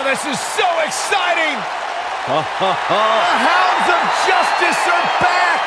this is so exciting! The hounds of justice are back!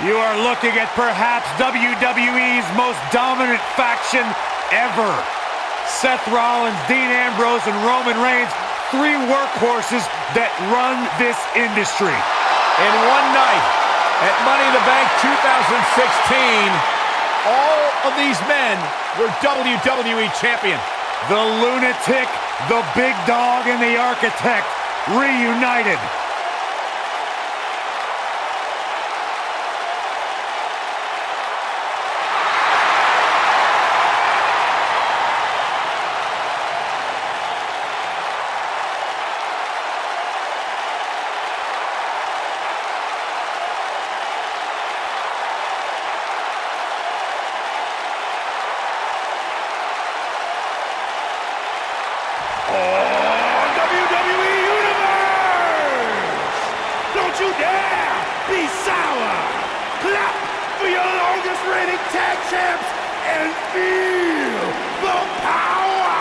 You are looking at perhaps WWE's most dominant faction ever. Seth Rollins, Dean Ambrose, and Roman Reigns, three workhorses that run this industry. In one night, at Money in the Bank 2016, all of these men were WWE champion. The Lunatic, the Big Dog, and the Architect reunited. WWE Universe! Don't you dare be sour! Clap for your longest reigning tag champs and feel the power!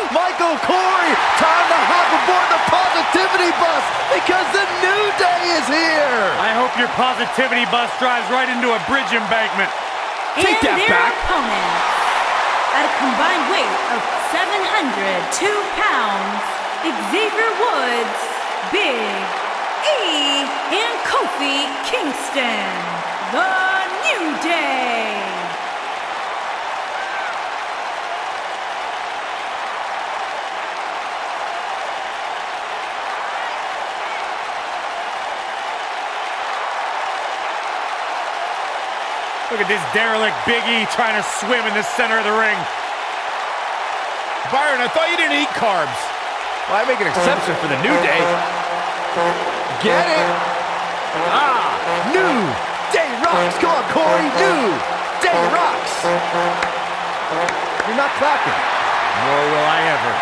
Michael Corey, time to hop aboard the positivity bus because the new day is here. I hope your positivity bus drives right into a bridge embankment. Take that back. Opponents, at a combined weight of 702 pounds, Xavier Woods, Big E, and Kofi Kingston, the New Day. Look at this derelict Big E trying to swim in the center of the ring. Byron, I thought you didn't eat carbs. Well, I make an exception for the New Day. Get it? New Day rocks. Come on, Corey. New Day rocks. You're not clapping. Nor will I ever.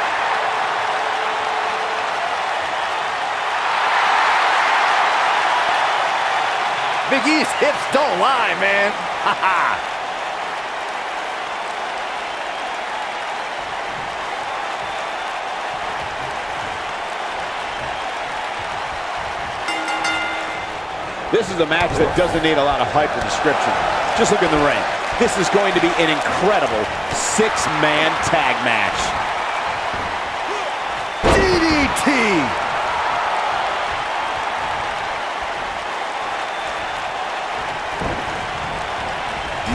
Big E's hips don't lie, man. Ha ha. This is a match that doesn't need a lot of hype or description. Just look in the ring. This is going to be an incredible six-man tag match. DDT.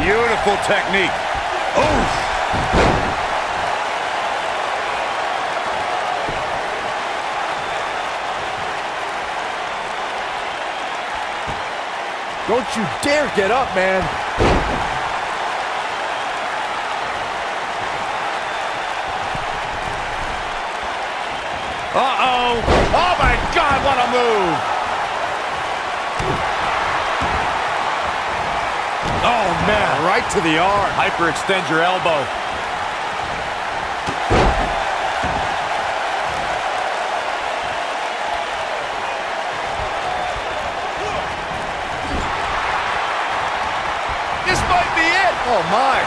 Beautiful technique. Oof. Don't you dare get up, man. Uh-oh. Oh, my God, what a move. Oh, man, right to the arm. Hyperextend your elbow. This might be it. Oh, my.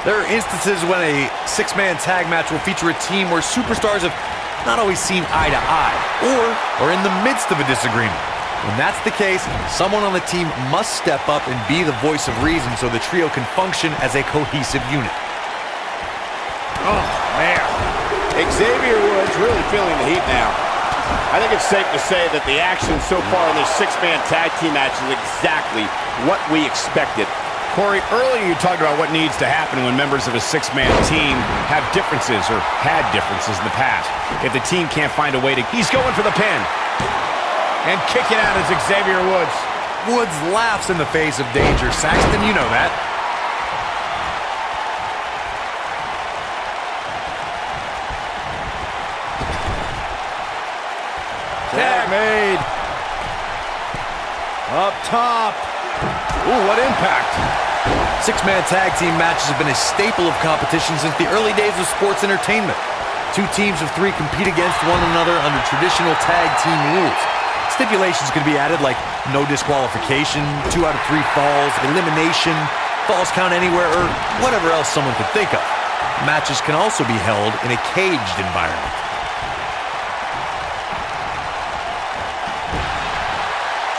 There are instances when a six-man tag match will feature a team where superstars have not always seen eye to eye or are in the midst of a disagreement. When that's the case, someone on the team must step up and be the voice of reason so the trio can function as a cohesive unit. Oh, man. Xavier Woods really feeling the heat now. I think it's safe to say that the action so far in this six-man tag team match is exactly what we expected. Corey, earlier you talked about what needs to happen when members of a six-man team have differences or had differences in the past. If the team can't find a way to... He's going for the pin. And kicking out is Xavier Woods. Woods laughs in the face of danger. Saxton, you know that. Tag made. Up top. Ooh, what impact. Six-man tag team matches have been a staple of competition since the early days of sports entertainment. Two teams of three compete against one another under traditional tag team rules. Stipulations can be added like no disqualification, 2 out of 3 falls, elimination, falls count anywhere, or whatever else someone could think of. Matches can also be held in a caged environment.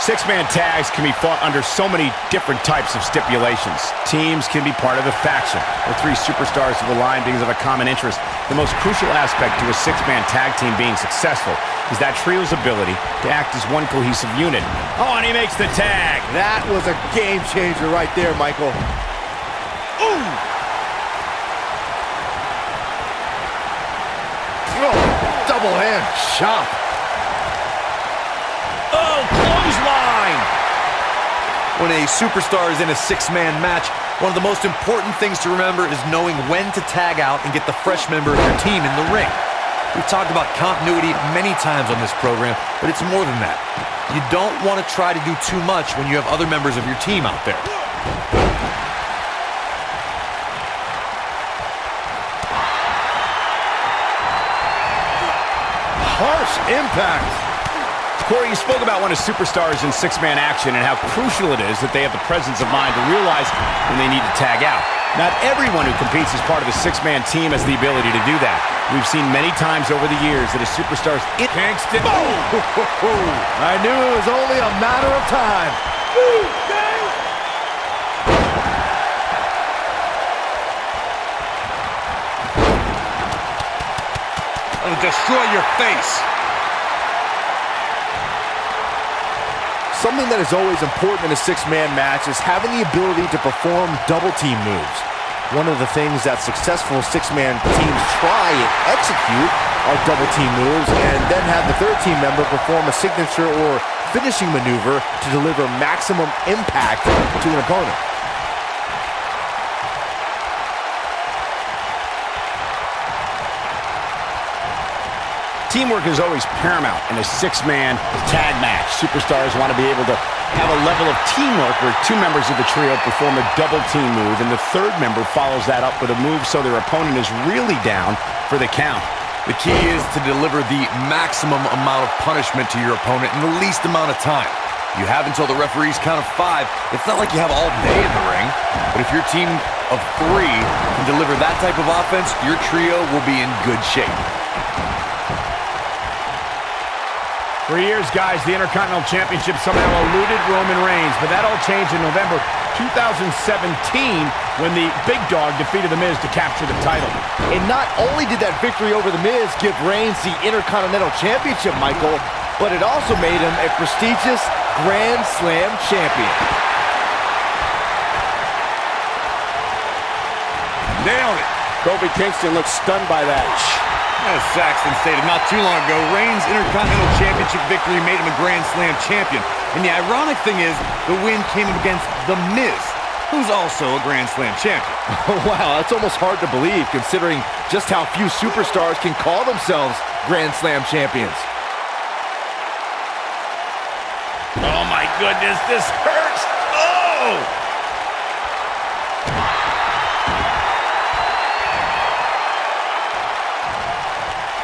Six-man tags can be fought under so many different types of stipulations. Teams can be part of a faction, or 3 superstars of the line because of a common interest. The most crucial aspect to a six-man tag team being successful is that trio's ability to act as one cohesive unit. Oh, and he makes the tag. That was a game changer right there, Michael. Ooh! Oh, double hand chop. Oh, clothesline! When a superstar is in a six-man match, one of the most important things to remember is knowing when to tag out and get the fresh member of your team in the ring. We've talked about continuity many times on this program, but it's more than that. You don't want to try to do too much when you have other members of your team out there. Harsh impact. Corey, you spoke about when a superstar is in six-man action and how crucial it is that they have the presence of mind to realize when they need to tag out. Not everyone who competes as part of a six-man team has the ability to do that. We've seen many times over the years that a superstar's... Kingston. I knew it was only a matter of time. It'll destroy your face. Something that is always important in a six-man match is having the ability to perform double-team moves. One of the things that successful six-man teams try and execute are double-team moves, and then have the third team member perform a signature or finishing maneuver to deliver maximum impact to an opponent. Teamwork is always paramount in a six-man tag match. Superstars want to be able to have a level of teamwork where 2 members of the trio perform a double team move, and the third member follows that up with a move so their opponent is really down for the count. The key is to deliver the maximum amount of punishment to your opponent in the least amount of time. You have until the referee's count of 5. It's not like you have all day in the ring, but if your team of 3 can deliver that type of offense, your trio will be in good shape. For years, guys, the Intercontinental Championship somehow eluded Roman Reigns, but that all changed in November 2017 when the Big Dog defeated The Miz to capture the title. And not only did that victory over The Miz give Reigns the Intercontinental Championship, Michael, but it also made him a prestigious Grand Slam champion. Nailed it. Kofi Kingston looks stunned by that. As Saxton stated not too long ago, Reigns' Intercontinental Championship victory made him a Grand Slam champion. And the ironic thing is, the win came against The Miz, who's also a Grand Slam champion. Oh, wow, that's almost hard to believe, considering just how few superstars can call themselves Grand Slam champions. Oh, my goodness, this hurts. Oh!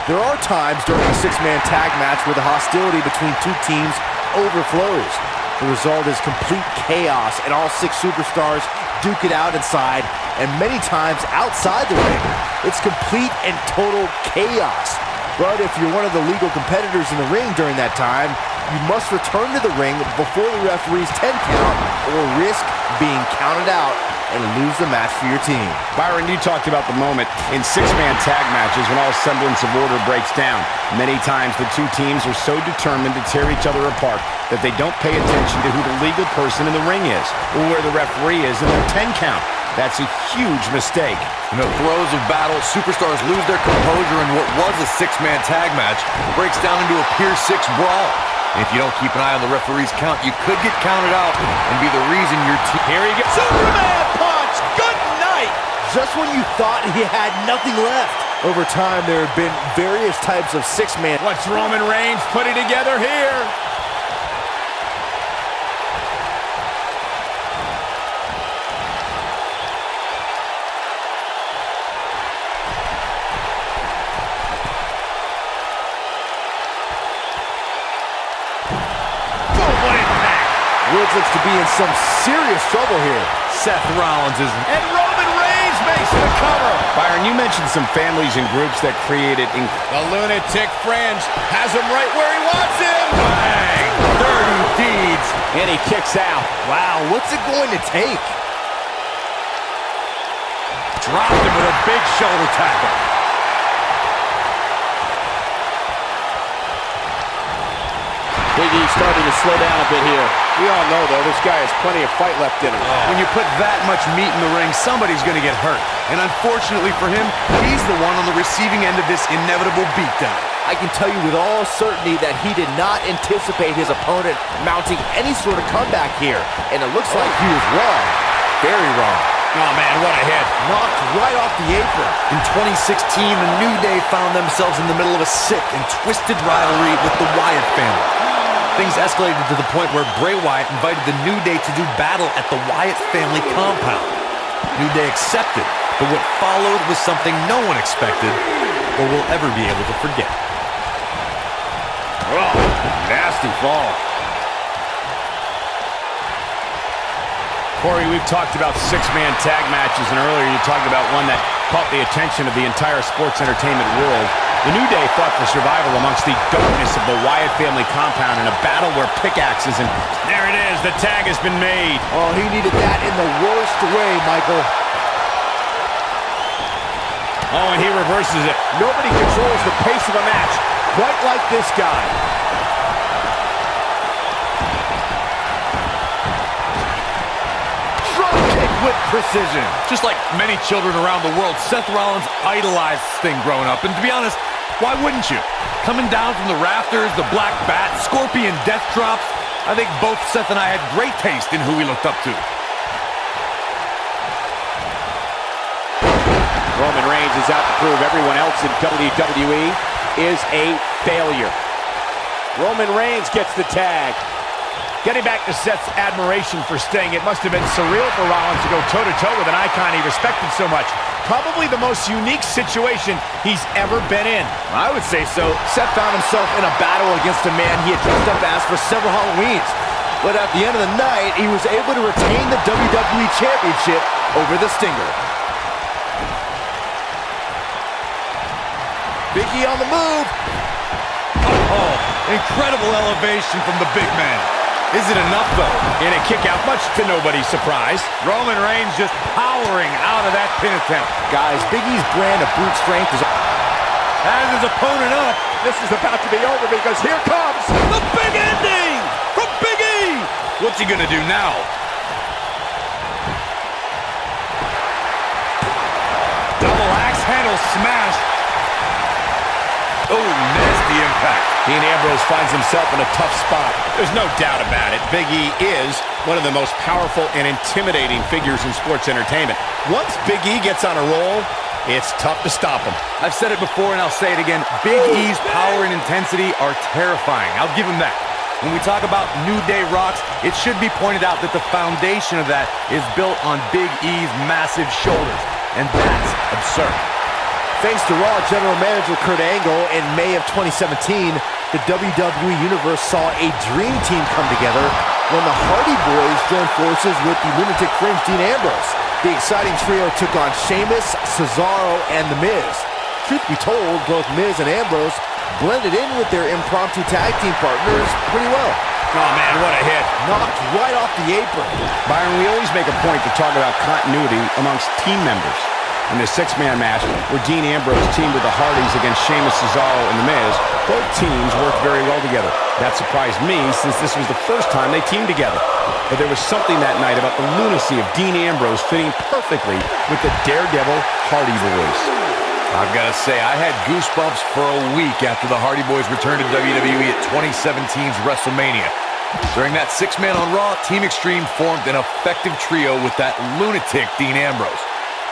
There are times during a six-man tag match where the hostility between 2 teams overflows. The result is complete chaos, and all 6 superstars duke it out inside, and many times outside the ring. It's complete and total chaos. But if you're one of the legal competitors in the ring during that time, you must return to the ring before the referee's 10 count or risk being counted out and lose the match for your team. Byron, you talked about the moment in six-man tag matches when all semblance of order breaks down. Many times the two teams are so determined to tear each other apart that they don't pay attention to who the legal person in the ring is or where the referee is in their 10 count. That's a huge mistake. In the throes of battle, superstars lose their composure, and what was a six-man tag match breaks down into a Pier 6 brawl. And if you don't keep an eye on the referee's count, you could get counted out and be the reason your team... Here he goes. Superman punch! Good night! Just when you thought he had nothing left. Over time, there have been various types of six-man... What's Roman Reigns putting together here? Woods looks to be in some serious trouble here. Seth Rollins is... And Roman Reigns makes the cover. Byron, you mentioned some families and groups that created... The lunatic fringe has him right where he wants him. Bang! Dirty deeds. And he kicks out. Wow, what's it going to take? Dropped him with a big shoulder tackle. Big E starting to slow down a bit here. We all know, though, this guy has plenty of fight left in him. When you put that much meat in the ring, somebody's going to get hurt. And unfortunately for him, he's the one on the receiving end of this inevitable beatdown. I can tell you with all certainty that he did not anticipate his opponent mounting any sort of comeback here. And it looks like he was wrong. Very wrong. Oh, man, what a hit. Knocked right off the apron. In 2016, the New Day found themselves in the middle of a sick and twisted rivalry with the Wyatt family. Things escalated to the point where Bray Wyatt invited the New Day to do battle at the Wyatt family compound. New Day accepted, but what followed was something no one expected or will ever be able to forget. Oh, nasty fall. Corey, we've talked about six-man tag matches, and earlier you talked about one that caught the attention of the entire sports entertainment world. The New Day fought for survival amongst the darkness of the Wyatt family compound in a battle where pickaxes and... There it is, the tag has been made. Oh, he needed that in the worst way, Michael. Oh, and he reverses it. Nobody controls the pace of a match quite like this guy. With precision. Just like many children around the world, Seth Rollins idolized Sting growing up. And to be honest, why wouldn't you? Coming down from the rafters, the black bat, scorpion death drops, I think both Seth and I had great taste in who we looked up to. Roman Reigns is out to prove everyone else in WWE is a failure. Roman Reigns gets the tag. Getting back to Seth's admiration for Sting, it must have been surreal for Rollins to go toe-to-toe with an icon he respected so much. Probably the most unique situation he's ever been in. I would say so. Seth found himself in a battle against a man he had dressed up as for several Halloweens. But at the end of the night, he was able to retain the WWE Championship over the Stinger. Big E on the move. Oh, incredible elevation from the big man. Is it enough, though? In a kick-out, much to nobody's surprise. Roman Reigns just powering out of that pin attempt. Guys, Big E's brand of brute strength is... Has his opponent up. This is about to be over because here comes The big ending from Big E. What's he gonna do now? Double axe handle smash. Oh, nasty impact. Dean Ambrose finds himself in a tough spot. There's no doubt about it. Big E is one of the most powerful and intimidating figures in sports entertainment. Once Big E gets on a roll, it's tough to stop him. I've said it before and I'll say it again. Big E's power and intensity are terrifying. I'll give him that. When we talk about New Day rocks, it should be pointed out that the foundation of that is built on Big E's massive shoulders. And that's absurd. Thanks to Raw General Manager Kurt Angle in May of 2017, the WWE Universe saw a dream team come together when the Hardy Boys joined forces with the lunatic fringe Dean Ambrose. The exciting trio took on Sheamus, Cesaro, and The Miz. Truth be told, both Miz and Ambrose blended in with their impromptu tag team partners pretty well. Oh, man, what a hit. Knocked right off the apron. Byron, we always make a point to talk about continuity amongst team members. In the six-man match, where Dean Ambrose teamed with the Hardys against Sheamus, Cesaro, and The Miz, both teams worked very well together. That surprised me, since this was the first time they teamed together. But there was something that night about the lunacy of Dean Ambrose fitting perfectly with the Daredevil Hardy Boys. I've got to say, I had goosebumps for a week after the Hardy Boys returned to WWE at 2017's WrestleMania. During that six-man on Raw, Team Extreme formed an effective trio with that lunatic Dean Ambrose.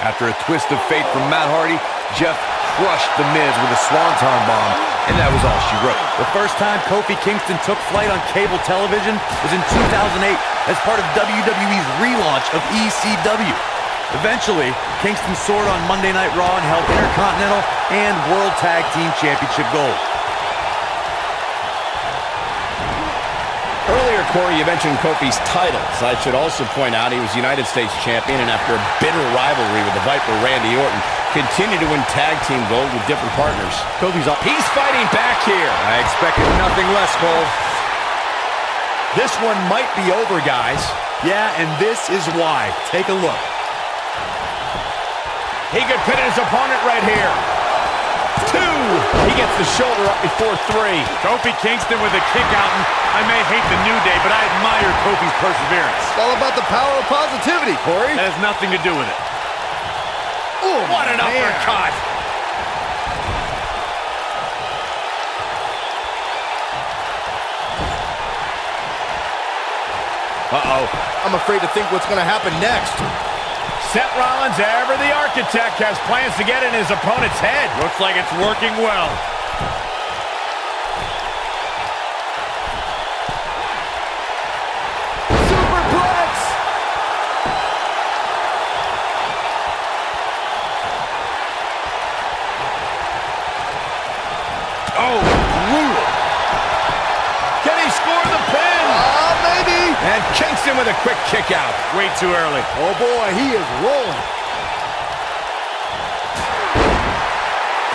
After a twist of fate from Matt Hardy, Jeff crushed The Miz with a swanton bomb, and that was all she wrote. The first time Kofi Kingston took flight on cable television was in 2008 as part of WWE's relaunch of ECW. Eventually, Kingston soared on Monday Night Raw and held Intercontinental and World Tag Team Championship gold. Earlier, Corey, you mentioned Kofi's titles. I should also point out he was United States champion, and after a bitter rivalry with the Viper Randy Orton, continued to win tag team gold with different partners. Kofi's up. He's fighting back here. I expected nothing less, Cole. This one might be over, guys. Yeah, and this is why. Take a look. He could pin his opponent right here. 2. He gets the shoulder up before 3. Kofi Kingston with a kick out, and I may hate the New Day, but I admire Kofi's perseverance. It's all about the power of positivity, Corey. That has nothing to do with it. Ooh, What an uppercut. Uh-oh. I'm afraid to think what's going to happen next. Seth Rollins, ever the architect, has plans to get in his opponent's head. Looks like it's working well. Superplex! Oh, brutal. Can he score the pin? Maybe. And Kingston with a quick kick out. Way too early. Oh, boy, he is rolling.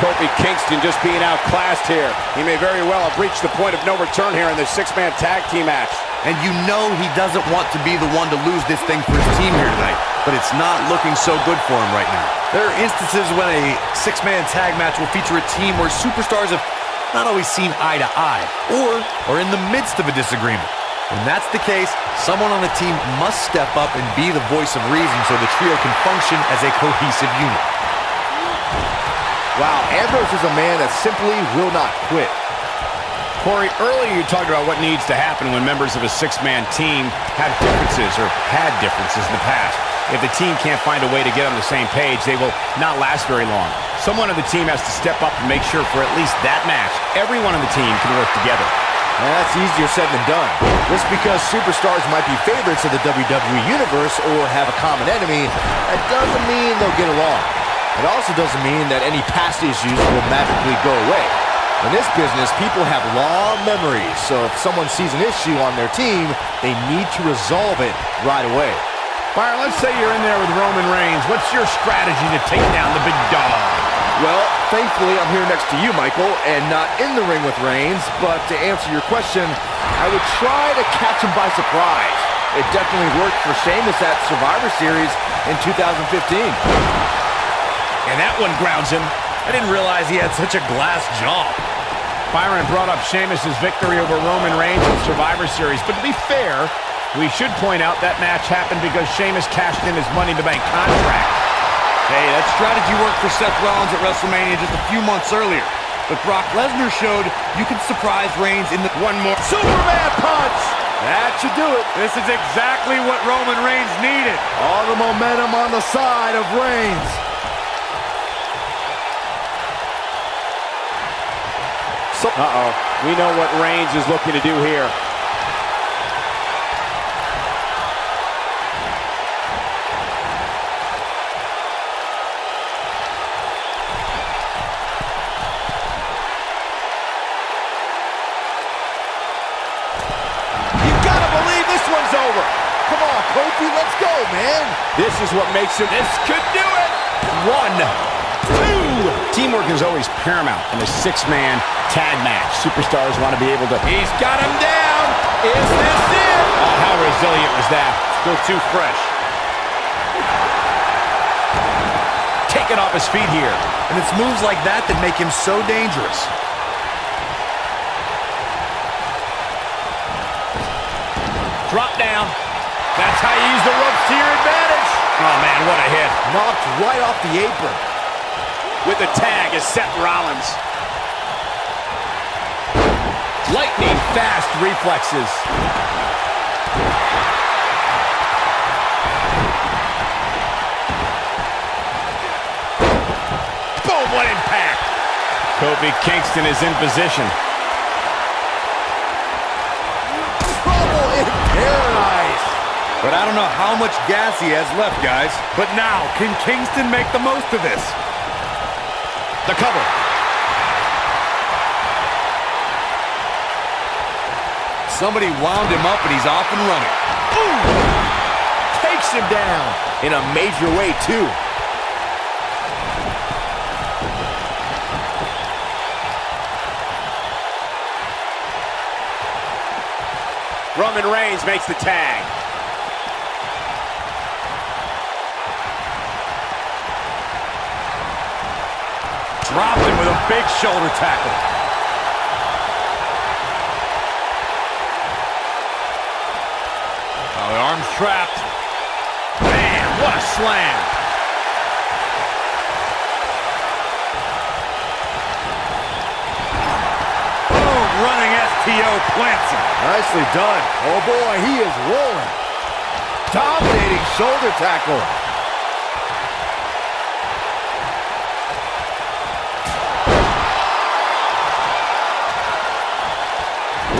Kofi Kingston just being outclassed here. He may very well have reached the point of no return here in this six-man tag team match. And you know he doesn't want to be the one to lose this thing for his team here tonight, but it's not looking so good for him right now. There are instances when a six-man tag match will feature a team where superstars have not always seen eye to eye, or are in the midst of a disagreement. When that's the case, someone on the team must step up and be the voice of reason so the trio can function as a cohesive unit. Wow, Ambrose is a man that simply will not quit. Corey, earlier you talked about what needs to happen when members of a six-man team have differences or had differences in the past. If the team can't find a way to get on the same page, they will not last very long. Someone on the team has to step up and make sure for at least that match, everyone on the team can work together. That's easier said than done. Just because superstars might be favorites of the WWE Universe or have a common enemy, that doesn't mean they'll get along. It also doesn't mean that any past issues will magically go away. In this business, people have long memories, so if someone sees an issue on their team, they need to resolve it right away. Byron, let's say you're in there with Roman Reigns. What's your strategy to take down the big dog? Well, thankfully, I'm here next to you, Michael, and not in the ring with Reigns, but to answer your question, I would try to catch him by surprise. It definitely worked for Sheamus at Survivor Series in 2015. And that one grounds him. I didn't realize he had such a glass jaw. Byron brought up Sheamus' victory over Roman Reigns in Survivor Series, but to be fair, we should point out that match happened because Sheamus cashed in his Money in the Bank contract. Hey, that strategy worked for Seth Rollins at WrestleMania just a few months earlier. But Brock Lesnar showed you can surprise Reigns in the one more Superman punch! That should do it. This is exactly what Roman Reigns needed. All the momentum on the side of Reigns. Uh-oh. We know what Reigns is looking to do here. You gotta believe this one's over. Come on, Kofi, let's go, man. This is what makes him... This could do it. 1, 2... Teamwork is always paramount in a six-man tag match. Superstars want to be able to... He's got him down. Is this it? Oh, how resilient was that? Still too fresh. Taken off his feet here. And it's moves like that that make him so dangerous. Drop down. That's how you use the ropes to your advantage. Oh, man, what a hit. Knocked right off the apron. With the tag is Seth Rollins. Lightning fast reflexes. Boom, what impact. Kofi Kingston is in position. Trouble in paradise. But I don't know how much gas he has left, guys. But now, can Kingston make the most of this? The cover. Somebody wound him up and he's off and running. Ooh! Takes him down in a major way, too. Roman Reigns makes the tag. Dropped him with a big shoulder tackle. Oh, the arm's trapped. Man, what a slam. Boom, running STO plants him. Nicely done. Oh, boy, he is rolling. Dominating shoulder tackle.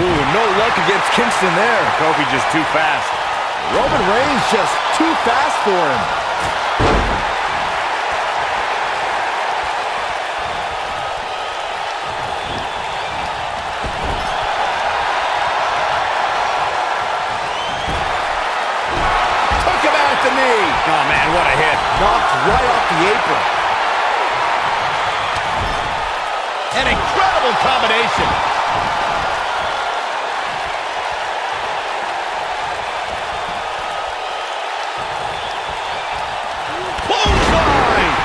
Ooh, no luck against Kingston there. Kofi just too fast. Roman Reigns just too fast for him. Took him out at the knee. Oh, man, what a hit. Knocked right off the apron. An incredible combination. Clothesline.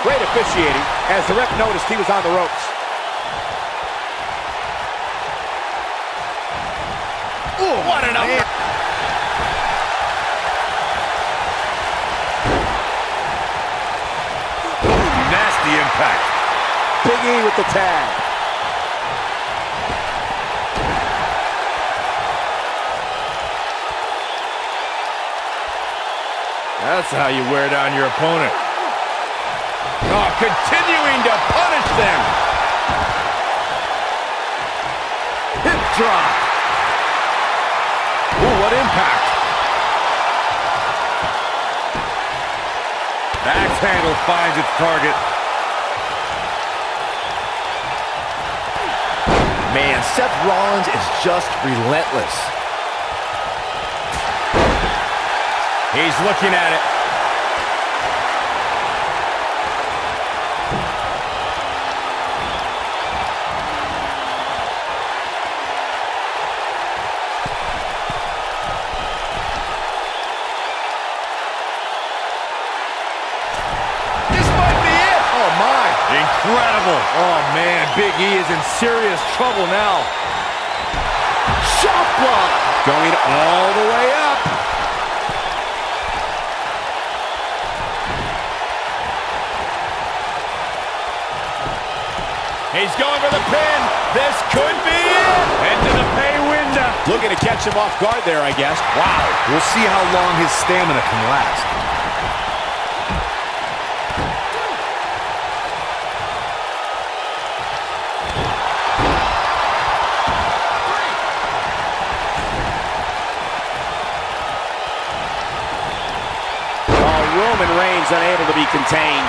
Great officiating as the ref noticed he was on the ropes. Ooh, what an upper. Nasty impact. Big E with the tag. That's how you wear down your opponent. Oh, continuing to punish them. Hip drop. Ooh, what impact. Axe handle finds its target. Man, Seth Rollins is just relentless. He's looking at it. This might be it. Oh, my. Incredible. Oh, man, Big E is in serious trouble now. Shot block. Going all the way up. He's going for the pin. This could be it. Into the pay window. Looking to catch him off guard there, I guess. Wow. We'll see how long his stamina can last. Roman Reigns unable to be contained.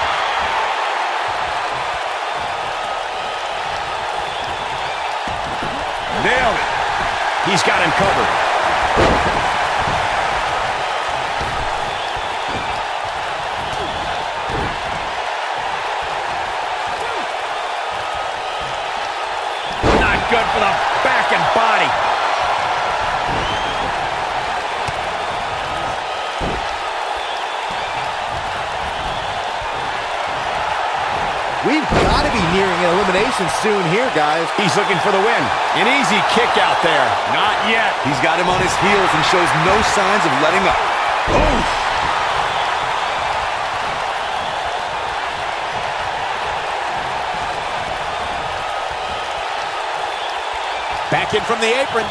Nailed it. He's got him covered. We've got to be nearing an elimination soon here, guys. He's looking for the win. An easy kick out there. Not yet. He's got him on his heels and shows no signs of letting up. Oof. Back in from the apron.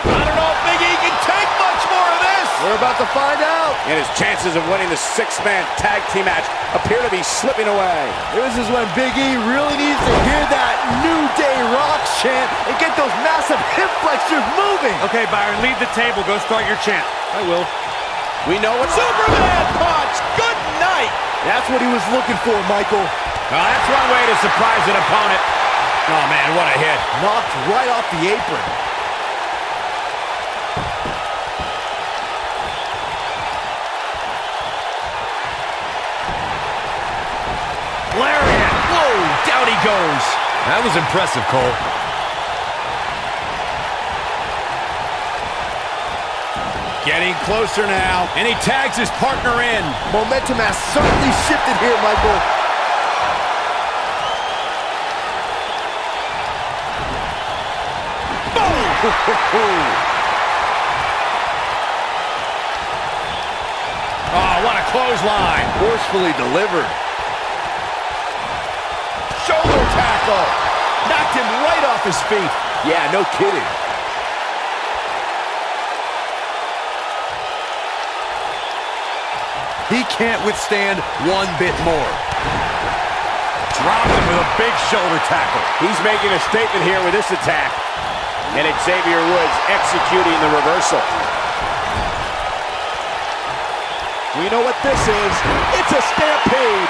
I don't know if Big E can take much more of this. We're about to find out. And his chances of winning the six-man tag team match appear to be slipping away. This is when Big E really needs to hear that New Day Rock chant and get those massive hip flexors moving. Okay, Byron, leave the table. Go start your chant. I will. We know it's Superman punch. Good night. That's what he was looking for, Michael. Oh, that's one way to surprise an opponent. Oh, man, what a hit. Knocked right off the apron. Lariat. Whoa, down he goes. That was impressive, Cole. Getting closer now, and he tags his partner in. Momentum has certainly shifted here, Michael. Oh, what a clothesline. Forcefully delivered. Shoulder tackle. Knocked him right off his feet. Yeah, no kidding. He can't withstand one bit more. Dropped him with a big shoulder tackle. He's making a statement here with this attack. And Xavier Woods executing the reversal. We know what this is. It's a stampede.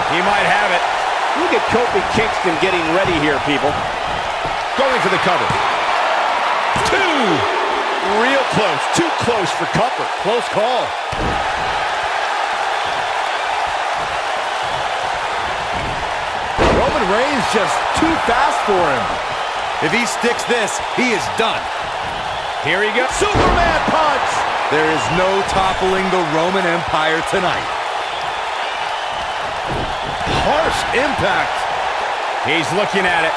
He might have it. Look at Kofi Kingston getting ready here, people. Going for the cover. Two! Real close. Too close for comfort. Close call. Roman Reigns just too fast for him. If he sticks this, he is done. Here he goes. Superman punch! There is no toppling the Roman Empire tonight. Harsh impact. He's looking at it.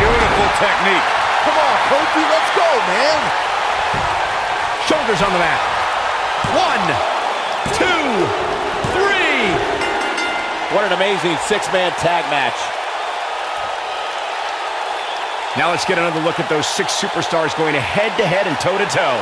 Beautiful technique. Come on, Kofi, let's go, man. Shoulders on the mat. 1, 2, 3. What an amazing six-man tag match. Now let's get another look at those six superstars going head-to-head and toe-to-toe.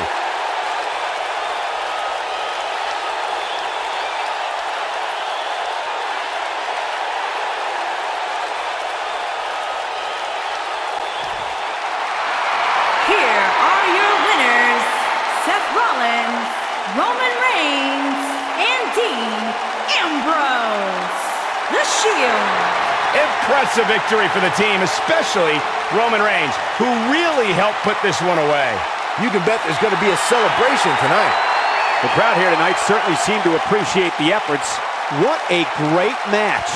Here are your winners, Seth Rollins, Roman Reigns, and Dean Ambrose. The Shield. Impressive victory for the team, especially Roman Reigns, who really helped put this one away. You can bet there's going to be a celebration tonight. The crowd here tonight certainly seemed to appreciate the efforts. What a great match.